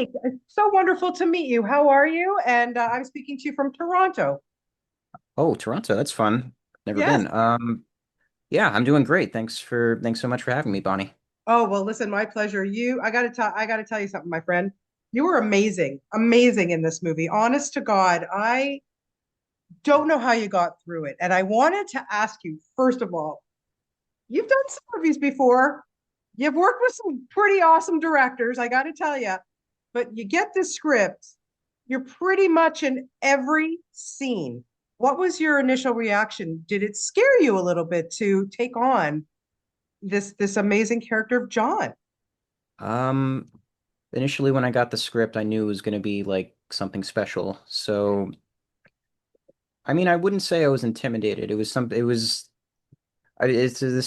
It's so wonderful to meet you. How are you? And I'm speaking to you from Toronto. Oh, Toronto, that's fun. Never Yes. been. Yeah, I'm doing great. Thanks so much for having me, Bonnie. Oh, well, listen, my pleasure. I gotta tell you something, my friend. You were amazing, amazing in this movie. Honest to God, I don't know how you got through it. And I wanted to ask you, first of all, you've done some movies before. You've worked with some pretty awesome directors, I got to tell you. But you get this script, you're pretty much in every scene. What was your initial reaction? Did it scare you a little bit to take on this amazing character of John? Um, Initially when I got the script, I knew it was going to be like something special. So, I mean, I wouldn't say I was intimidated. This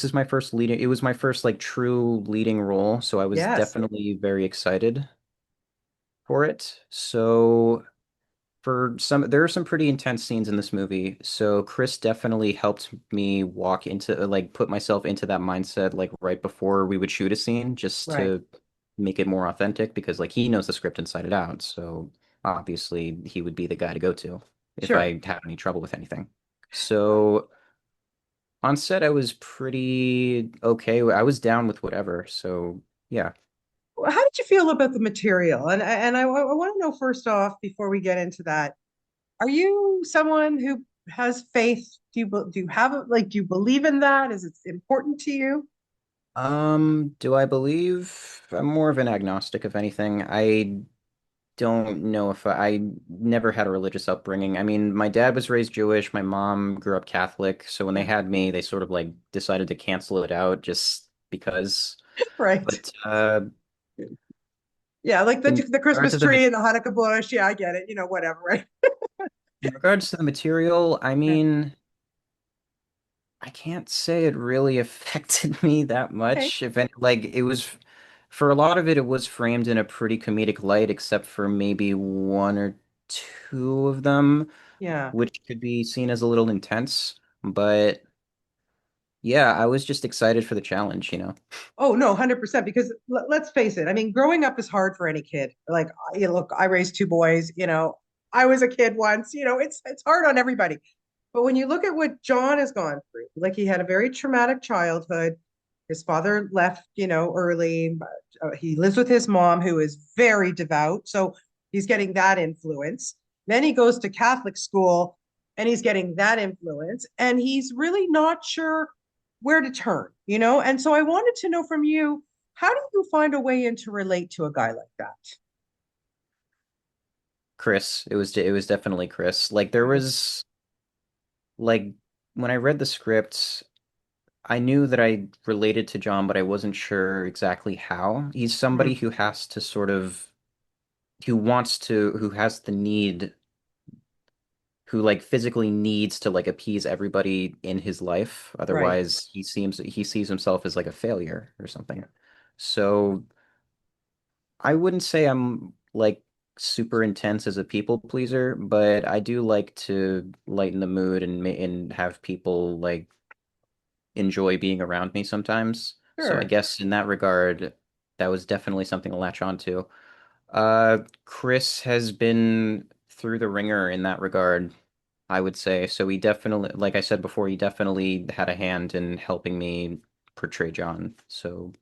is my first leading, it was my first like true leading role, so I was Yes, definitely very excited for it. So, there are some pretty intense scenes in this movie, so Chris definitely helped me walk into like put myself into that mindset like right before we would shoot a scene just right. to make it more authentic because like he knows the script inside and out, so obviously he would be the guy to go to if Sure. I had any trouble with anything. So on set I was pretty okay. I was down with whatever, so yeah. How did you feel about the material? And I want to know first off, before we get into that, are you someone who has faith? Do you have like do you believe in that? Is it important to you? Do I believe I'm more of an agnostic, if anything. I don't know if I never had a religious upbringing. I mean, my dad was raised Jewish, my mom grew up Catholic, so when they Yeah. had me, they sort of like decided to cancel it out just because. Right. But Yeah, like in the regards Christmas to the tree and the Hanukkah bush. Yeah, I get it. You know, whatever, right? in regards to the material, I Yeah. mean, I can't say it really affected me that Okay. much. If any, like it was for a lot of it, it was framed in a pretty comedic light, except for maybe one or two of them, Yeah. which could be seen as a little intense. But yeah, I was just excited for the challenge, you know. Oh no, 100%. Because let's face it. I mean, growing up is hard for any kid. Like, you know, look, I raised two boys. You know, I was a kid once. You know, it's hard on everybody. But when you look at what John has gone through, like he had a very traumatic childhood. His father left, you know, early. He lives with his mom, who is very devout. So he's getting that influence. Then he goes to Catholic school and he's getting that influence. And he's really not sure where to turn, you know? And so I wanted to know from you, how do you find a way in to relate to a guy like that? Chris, it was definitely Chris. Like there Okay. was like when I read the script, I knew that I related to John, but I wasn't sure exactly how. He's somebody Mm, who has to sort of who has the need, who like physically needs to like appease everybody in his life. right. Otherwise, he sees himself as like a failure or something. So I wouldn't say I'm like super intense as a people pleaser, but I do like to lighten the mood and have people like enjoy being around me sometimes. So I Sure. guess in that regard, that was definitely something to latch on to. Chris has been through the ringer in that regard, I would say. So he definitely, like I said before, he definitely had a hand in helping me portray John. So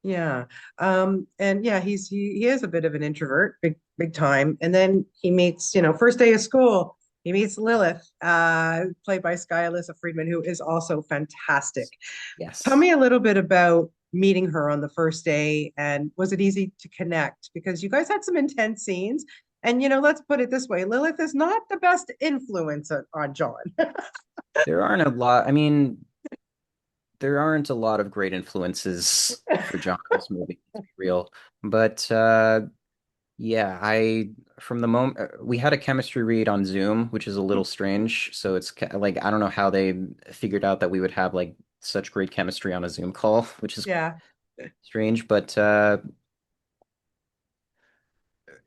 Yeah. And yeah, he is a bit of an introvert, big time. And then he meets, you know, first day of school, he meets Lilith, played by Sky Alyssa Friedman, who is also fantastic. Tell yes. me a little bit about meeting her on the first day, and was it easy to connect? Because you guys had some intense scenes. And you know, let's put it this way, Lilith is not the best influence on John. There aren't a lot. I mean, there aren't a lot of great influences for John in this movie, to be real. But yeah, I from the moment we had a chemistry read on Zoom, which is a little strange. So it's like I don't know how they figured out that we would have like such great chemistry on a Zoom call, which is Yeah. strange. But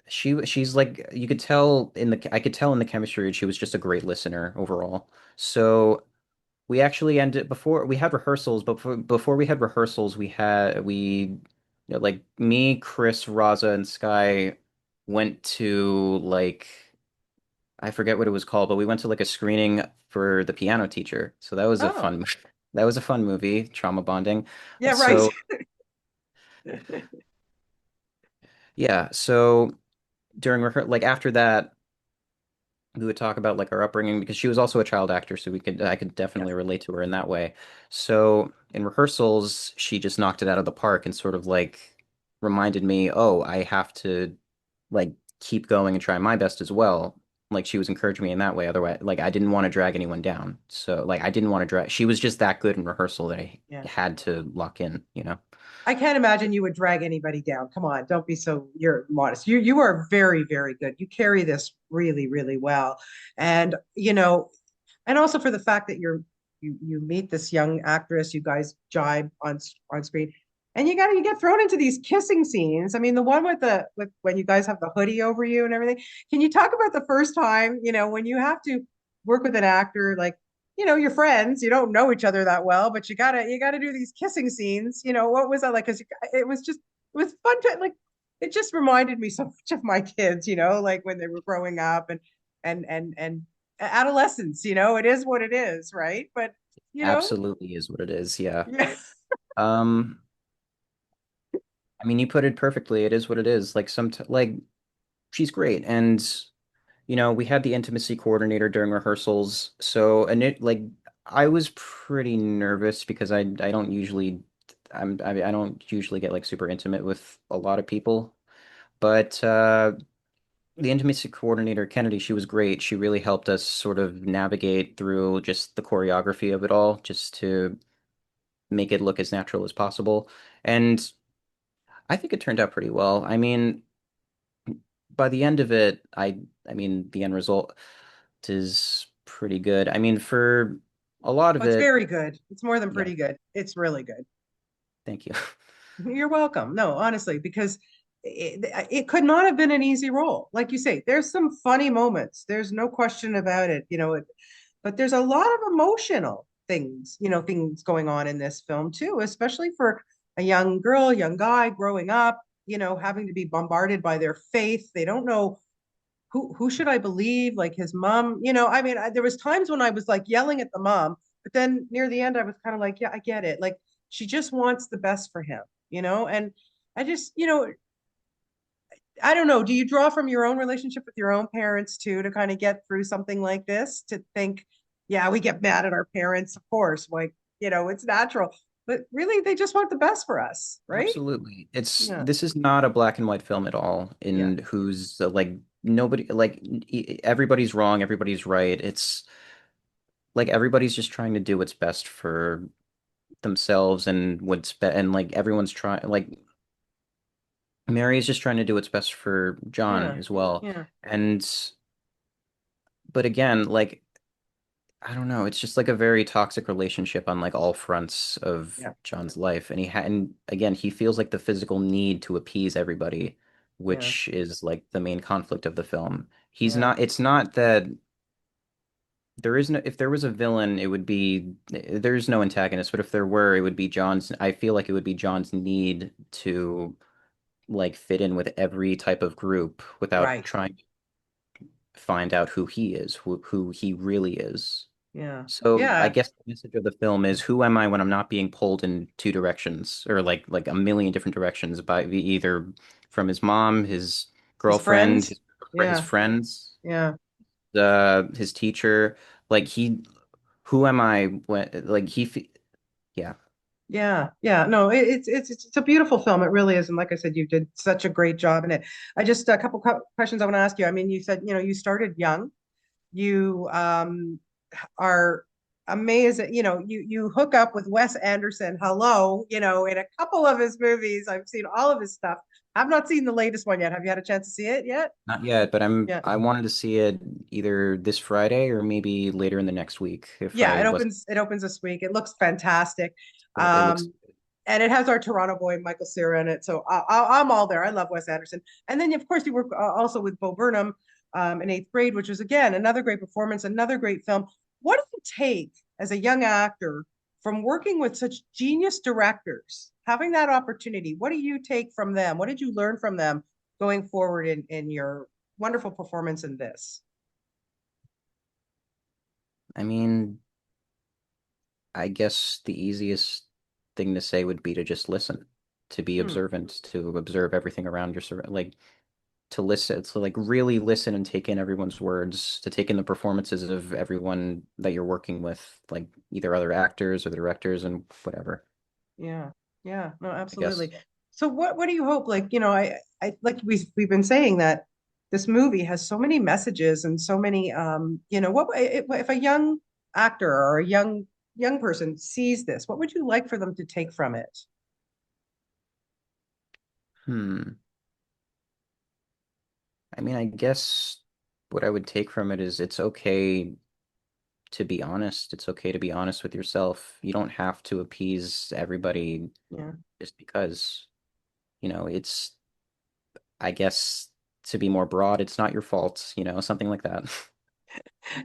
she's like you could tell in the I could tell in the chemistry read she was just a great listener overall. So we actually ended before we had rehearsals, but before we had rehearsals, we had we you know, like me, Chris, Raza, and Sky. went to like I forget what it was called, but we went to like a screening for The Piano Teacher. So that was a Oh, fun that was a fun movie, trauma bonding. yeah, right. So yeah, so during like after that we would talk about like our upbringing because she was also a child actor, so we could I could definitely Yes. relate to her in that way. So in rehearsals, she just knocked it out of the park and sort of like reminded me, oh, I have to like keep going and try my best as well. Like she was encouraging me in that way. Otherwise, like I didn't want to drag anyone down. So like I didn't want to drag. She was just that good in rehearsal that I Yeah. had to lock in, you know? I can't imagine you would drag anybody down. Come on, don't be so you're modest. You are very, very good. You carry this really, really well. And and also for the fact that you meet this young actress, you guys jibe on screen, and you get thrown into these kissing scenes. I mean, the one with when you guys have the hoodie over you and everything. Can you talk about the first time, when you have to work with an actor like you're friends, you don't know each other that well, but you gotta do these kissing scenes. What was that like? Because it was fun to like. It just reminded me so much of my kids, like when they were growing up and adolescence. It is what it is, right? But you know, Absolutely is what it is. Yeah. yeah, Um, I mean, you put it perfectly. It is what it is. Like like she's great, and we had the intimacy coordinator during rehearsals. So, and like I was pretty nervous because I don't usually I don't usually get like super intimate with a lot of people. But the intimacy coordinator, Kennedy, she was great. She really helped us sort of navigate through just the choreography of it all, just to make it look as natural as possible. And I think it turned out pretty well. I mean, by the end of it, I mean, the end result is pretty good. I mean, for a lot of it's it, very good. It's more than yeah, pretty good. It's really good. thank you. You're welcome. No, honestly, because it could not have been an easy role. Like you say, there's some funny moments. There's no question about it. But there's a lot of emotional things going on in this film too, especially for a young girl, young guy growing up, having to be bombarded by their faith. They don't know who should I believe, like his mom. I mean, there was times when I was like yelling at the mom, but then near the end I was kind of like, yeah, I get it. Like she just wants the best for him. And I just, I don't know. Do you draw from your own relationship with your own parents too to kind of get through something like this? To think, yeah, we get mad at our parents, of course, like, it's natural, but really they just want the best for us, right? Absolutely. Yeah, This is not a black and white film at all yeah, in who's like nobody like everybody's wrong, everybody's right. It's like everybody's just trying to do what's best for themselves and and like everyone's trying like Mary is just trying to do what's best for John yeah, as well. yeah, And but again, like I don't know, it's just like a very toxic relationship on like all fronts of yeah, John's life. And again, he feels like the physical need to appease everybody, yeah, which is like the main conflict of the film. yeah, It's not that there is no, if there was a villain, it would be, there's no antagonist, but if there were, it would be John's, I feel like it would be John's need to like fit in with every type of group without right, trying to find out who he is, who he really is. yeah, So I yeah. guess the message of the film is who am I when I'm not being pulled in two directions or like a million different directions by either from his mom, his His girlfriend, friends, his yeah, friends, yeah, his teacher. Like who am I when like yeah, yeah, yeah. No, it's a beautiful film. It really is, and like I said, you did such a great job in it. I just a couple questions I want to ask you. I mean, you said you started young. You are amazing. You hook up with Wes Anderson. Hello, in a couple of his movies. I've seen all of his stuff. I've not seen the latest one yet. Have you had a chance to see it yet? not yet, but Yeah. I wanted to see it either this Friday or maybe later in the next week if Yeah, I it was opens it opens this week. It looks fantastic. it looks Um, and it has our Toronto boy Michael Cera in it. So I'm all there. I love Wes Anderson. And then of course you work also with Bo Burnham in eighth grade, which was again another great performance, another great film. What does it take as a young actor from working with such genius directors, having that opportunity? What do you take from them? What did you learn from them going forward in your wonderful performance in this? I mean, I guess the easiest thing to say would be to just listen, to be Hmm, observant, to observe everything around your like to listen, to like really listen and take in everyone's words, to take in the performances of everyone that you're working with, like either other actors or the directors and whatever, yeah, yeah, no, I guess. absolutely. So what do you hope? Like, I like we've been saying that this movie has so many messages and so many what if a young actor or a young person sees this, what would you like for them to take from it? Hmm. I mean, I guess what I would take from it is it's okay to be honest. It's okay to be honest with yourself. You don't have to appease everybody Yeah. just because, it's, I guess, to be more broad, it's not your fault, something like that.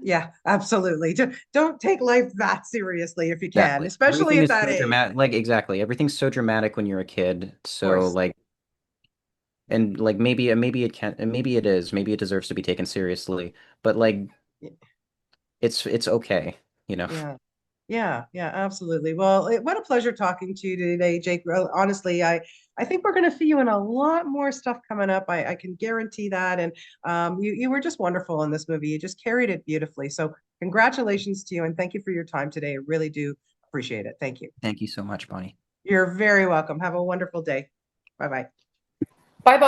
Yeah, absolutely. Don't take life that seriously if you can, Exactly. especially Everything at is that so age. dramatic. Like, exactly. Everything's so dramatic when you're a kid. Of So, course. like, and like maybe it can, and maybe it is, maybe it deserves to be taken seriously, but like, it's okay, you know. Yeah. Yeah, yeah, absolutely. Well, what a pleasure talking to you today, Jake. Well, honestly, I think we're going to see you in a lot more stuff coming up. I can guarantee that. And you were just wonderful in this movie. You just carried it beautifully. So congratulations to you, and thank you for your time today. I really do appreciate it. Thank you. Thank you so much, Bonnie. You're very welcome. Have a wonderful day. Bye bye. Bye bye.